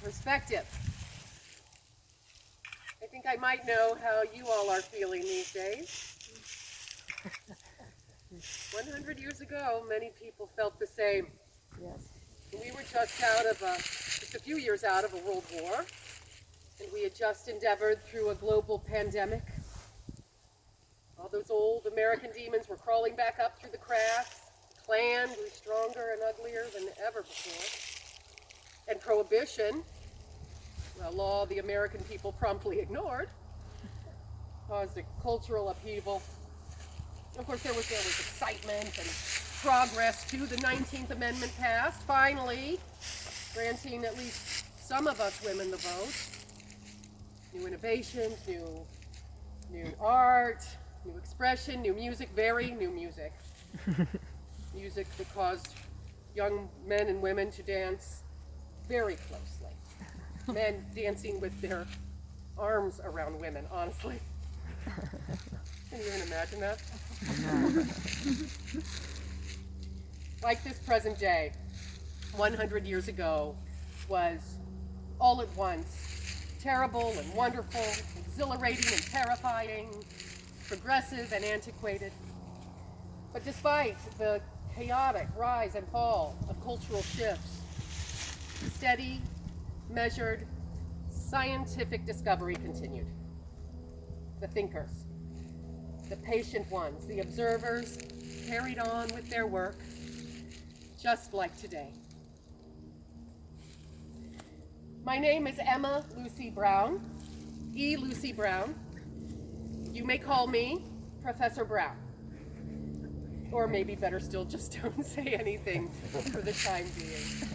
perspective. I think I might know how you all are feeling these days. 100 years ago, many people felt the same. Yes. We were just a few years out of a world war, and we had just endeavored through a global pandemic. All those old American demons were crawling back up through the cracks. The Klan grew stronger and uglier than ever before. And Prohibition, a law the American people promptly ignored, caused a cultural upheaval. Of course, there was excitement and progress to the 19th Amendment passed, finally granting at least some of us women the vote. New innovations, new art, new expression, new music, very new music. Music that caused young men and women to dance very closely. Men dancing with their arms around women, honestly. Can you even imagine that? Like this present day, 100 years ago, was all at once terrible and wonderful, exhilarating and terrifying, progressive and antiquated. But despite the chaotic rise and fall of cultural shifts, steady, measured, scientific discovery continued. The thinkers, the patient ones, the observers carried on with their work, just like today. My name is Emma Lucy Braun, E. Lucy Braun. You may call me Professor Braun. Or maybe better still, just don't say anything for the time being.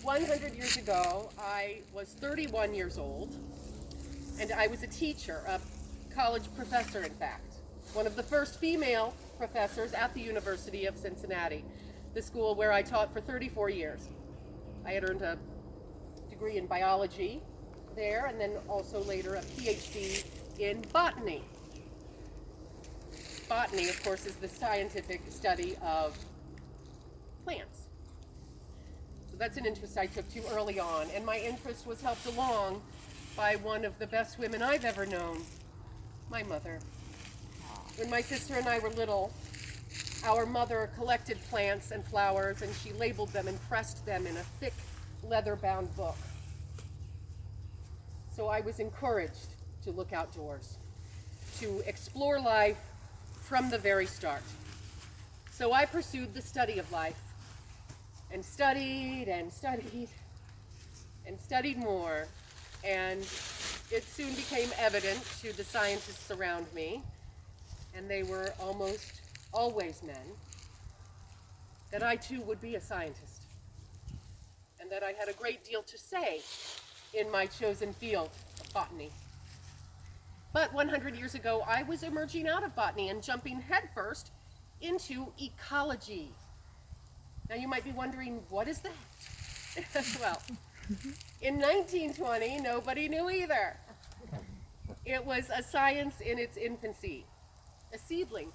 100 years ago, I was 31 years old, and I was a teacher, a college professor, in fact. One of the first female professors at the University of Cincinnati, the school where I taught for 34 years. I had earned a degree in biology there, and then also later a PhD in botany. Botany, of course, is the scientific study of plants. So that's an interest I took too early on, and my interest was helped along by one of the best women I've ever known, my mother. When my sister and I were little, our mother collected plants and flowers, and she labeled them and pressed them in a thick leather-bound book. So I was encouraged to look outdoors, to explore life from the very start. So I pursued the study of life, and studied and studied and studied more, and it soon became evident to the scientists around me, and they were almost always men, that I too would be a scientist, and that I had a great deal to say in my chosen field of botany. But 100 years ago, I was emerging out of botany and jumping headfirst into ecology. Now you might be wondering, what is that? Well, in 1920, nobody knew either. It was a science in its infancy, a seedling.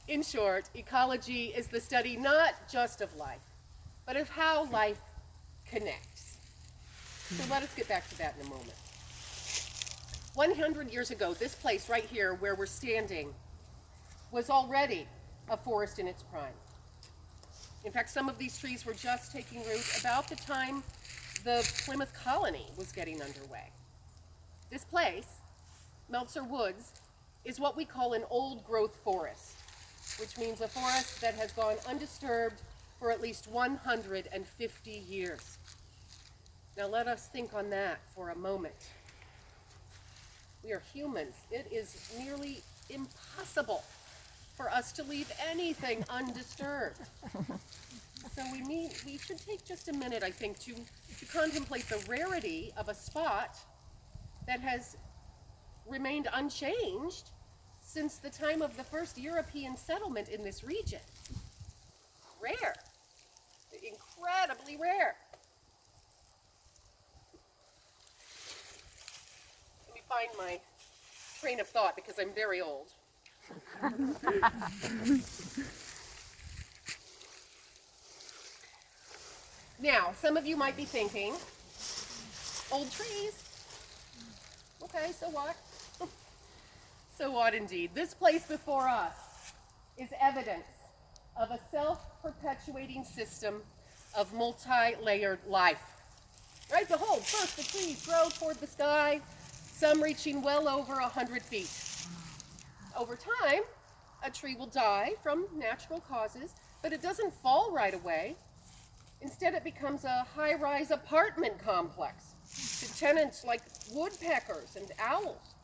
In short, ecology is the study not just of life, but of how life connects. So let us get back to that in a moment. 100 years ago, this place right here where we're standing was already a forest in its prime. In fact, some of these trees were just taking root about the time the Plymouth colony was getting underway. This place, Meltzer Woods, is what we call an old-growth forest, which means a forest that has gone undisturbed for at least 150 years. Now let us think on that for a moment. We are humans. It is nearly impossible for us to leave anything undisturbed. So we should take just a minute, I think, to contemplate the rarity of a spot that has remained unchanged since the time of the first European settlement in this region. Rare, incredibly rare. Let me find my train of thought because I'm very old. Now, some of you might be thinking, old trees. Okay, so what? So what indeed? This place before us is evidence of a self-perpetuating system of multi-layered life. Right, behold, first the trees grow toward the sky, some reaching well over 100 feet. Over time, a tree will die from natural causes, but it doesn't fall right away. Instead, it becomes a high-rise apartment complex to tenants like woodpeckers and owls.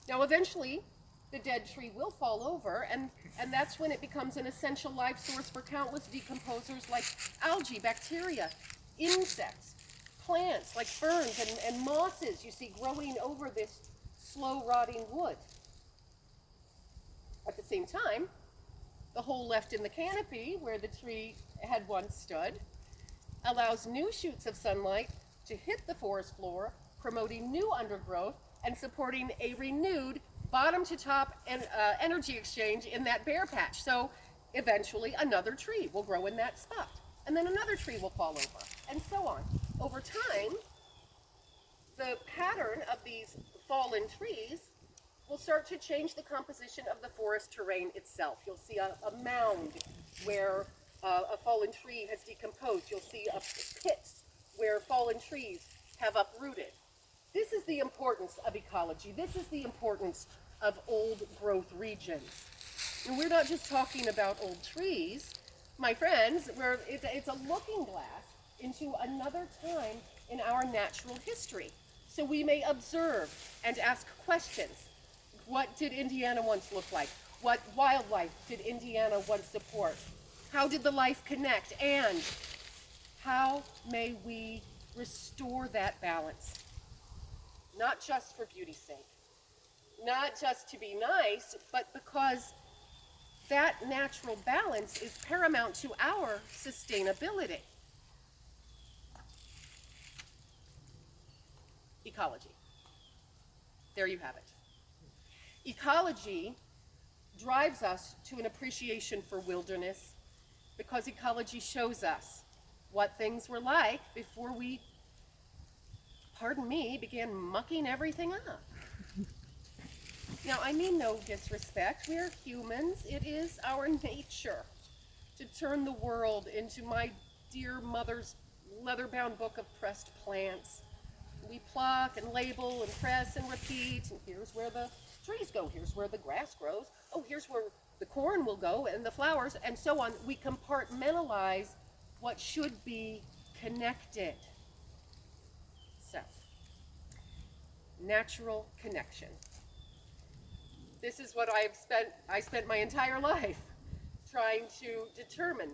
Now, eventually, the dead tree will fall over, and that's when it becomes an essential life source for countless decomposers like algae, bacteria, insects, plants like ferns and mosses you see growing over this slow-rotting wood. At the same time, the hole left in the canopy where the tree had once stood allows new shoots of sunlight to hit the forest floor, promoting new undergrowth and supporting a renewed bottom-to-top energy exchange in that bare patch. So eventually another tree will grow in that spot, and then another tree will fall over, and so on. Over time, the pattern of these fallen trees will start to change the composition of the forest terrain itself. You'll see a mound where a fallen tree has decomposed. You'll see pits where fallen trees have uprooted. This is the importance of ecology. This is the importance of old growth regions. And we're not just talking about old trees, my friends, it's a looking glass into another time in our natural history. So we may observe and ask questions. What did Indiana once look like? What wildlife did Indiana once support? How did the life connect? And how may we restore that balance? Not just for beauty's sake, not just to be nice, but because that natural balance is paramount to our sustainability. Ecology. There you have it. Ecology drives us to an appreciation for wilderness because ecology shows us what things were like before we, pardon me, began mucking everything up. Now, I mean no disrespect. We're humans. It is our nature to turn the world into my dear mother's leather-bound book of pressed plants. We pluck and label and press and repeat, and here's where the trees go, here's where the grass grows, oh, here's where the corn will go and the flowers, and so on. We compartmentalize what should be connected. So, natural connection. This is what I spent my entire life trying to determine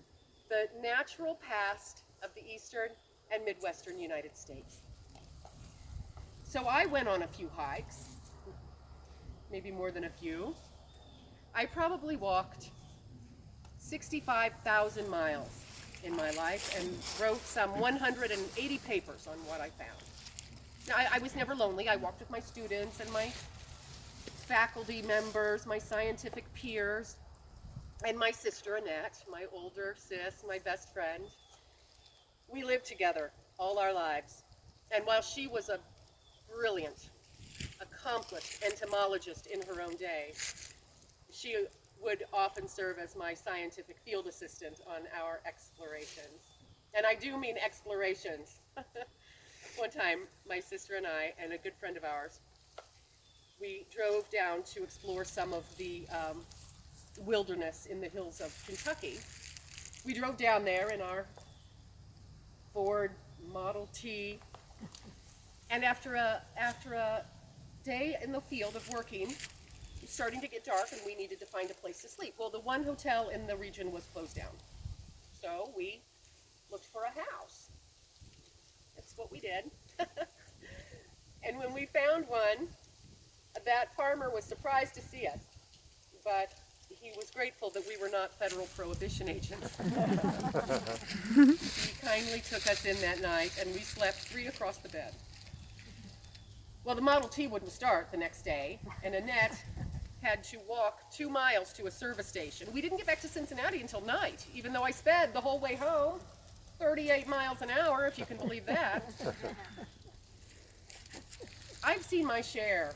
the natural past of the eastern and midwestern United States. So I went on a few hikes, maybe more than a few. I probably walked 65,000 miles in my life and wrote some 180 papers on what I found. Now, I was never lonely. I walked with my students and my faculty members, my scientific peers, and my sister Annette, my older sis, my best friend. We lived together all our lives. And while she was a brilliant, accomplished entomologist in her own day, she would often serve as my scientific field assistant on our explorations. And I do mean explorations. One time, my sister and I, and a good friend of ours, we drove down to explore some of the wilderness in the hills of Kentucky. We drove down there in our Ford Model T, and after a day in the field of working, it was starting to get dark and we needed to find a place to sleep. Well, the one hotel in the region was closed down. So we looked for a house. That's what we did. And when we found one, that farmer was surprised to see us, but he was grateful that we were not federal prohibition agents. He kindly took us in that night and we slept 3 across the bed. Well, the Model T wouldn't start the next day, and Annette had to walk 2 miles to a service station. We didn't get back to Cincinnati until night, even though I sped the whole way home, 38 miles an hour, if you can believe that. I've seen my share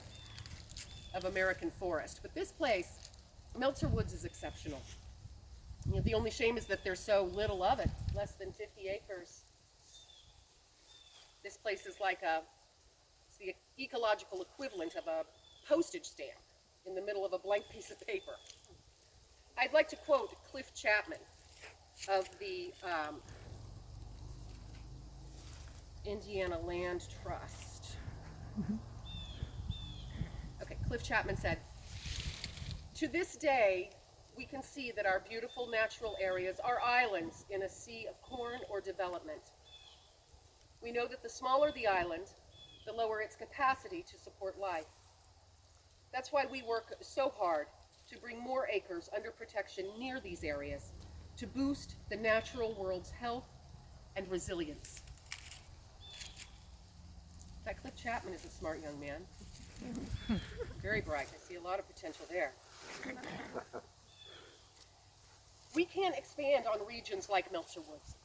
of American forest, but this place, Meltzer Woods, is exceptional. You know, the only shame is that there's so little of it, less than 50 acres. This place is like it's the ecological equivalent of a postage stamp in the middle of a blank piece of paper. I'd like to quote Cliff Chapman of the Indiana Land Trust. Okay, Cliff Chapman said, "To this day, we can see that our beautiful natural areas are islands in a sea of corn or development. We know that the smaller the island, the lower its capacity to support life. That's why we work so hard to bring more acres under protection near these areas to boost the natural world's health and resilience." That Cliff Chapman is a smart young man. Very bright. I see a lot of potential there. We can't expand on regions like Meltzer Woods.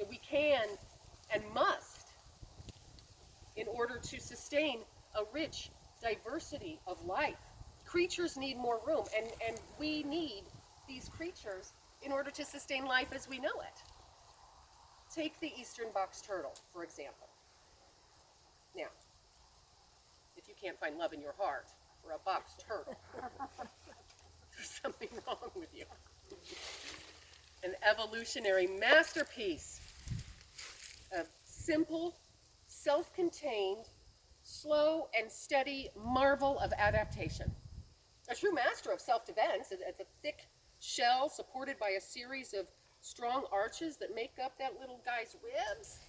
We can and must in order to sustain a rich diversity of life. Creatures need more room, and we need these creatures in order to sustain life as we know it. Take the eastern box turtle, for example. Now, if you can't find love in your heart for a box turtle, there's something wrong with you. An evolutionary masterpiece, a simple, self-contained, slow and steady marvel of adaptation. A true master of self-defense. It's a thick shell supported by a series of strong arches that make up that little guy's ribs.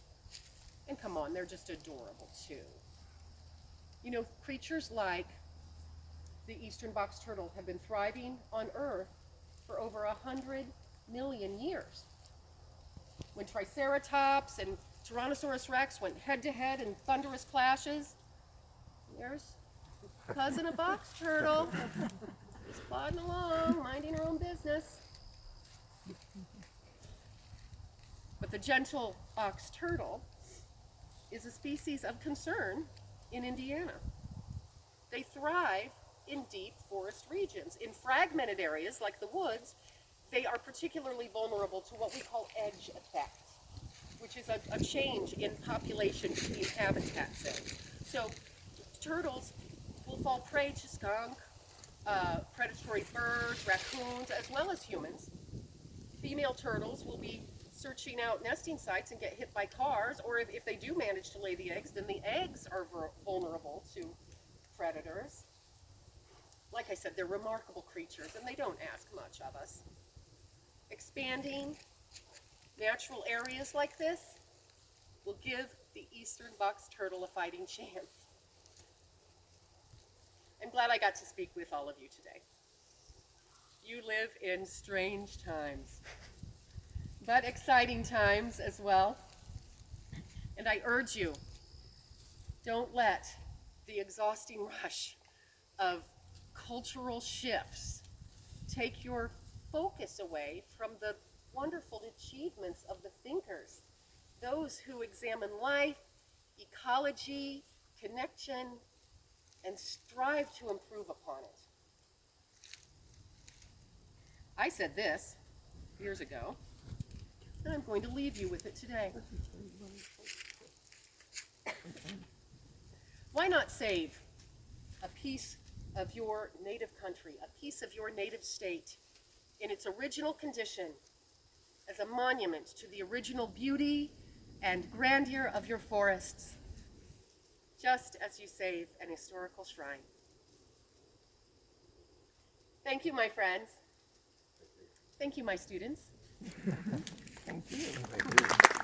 And come on, they're just adorable too. You know, creatures like the eastern box turtle have been thriving on Earth for over 100 million years. When Triceratops and Tyrannosaurus Rex went head-to-head in thunderous clashes, there's cousin a box turtle, just plodding along, minding her own business. But the gentle box turtle is a species of concern in Indiana. They thrive in deep forest regions. In fragmented areas like the woods, they are particularly vulnerable to what we call edge effect, which is a change in population between habitat zones. So turtles will fall prey to skunk, predatory birds, raccoons, as well as humans. Female turtles will be searching out nesting sites and get hit by cars, or if they do manage to lay the eggs, then the eggs are vulnerable to predators. Like I said, they're remarkable creatures, and they don't ask much of us. Expanding natural areas like this will give the eastern box turtle a fighting chance. I'm glad I got to speak with all of you today. You live in strange times, but exciting times as well. And I urge you, don't let the exhausting rush of cultural shifts take your focus away from the wonderful achievements of the thinkers, those who examine life, ecology, connection, and strive to improve upon it. I said this years ago, and I'm going to leave you with it today. Why not save a piece of your native country, a piece of your native state, in its original condition as a monument to the original beauty and grandeur of your forests, just as you save an historical shrine? Thank you, my friends. Thank you, my students. Thank you. Thank you.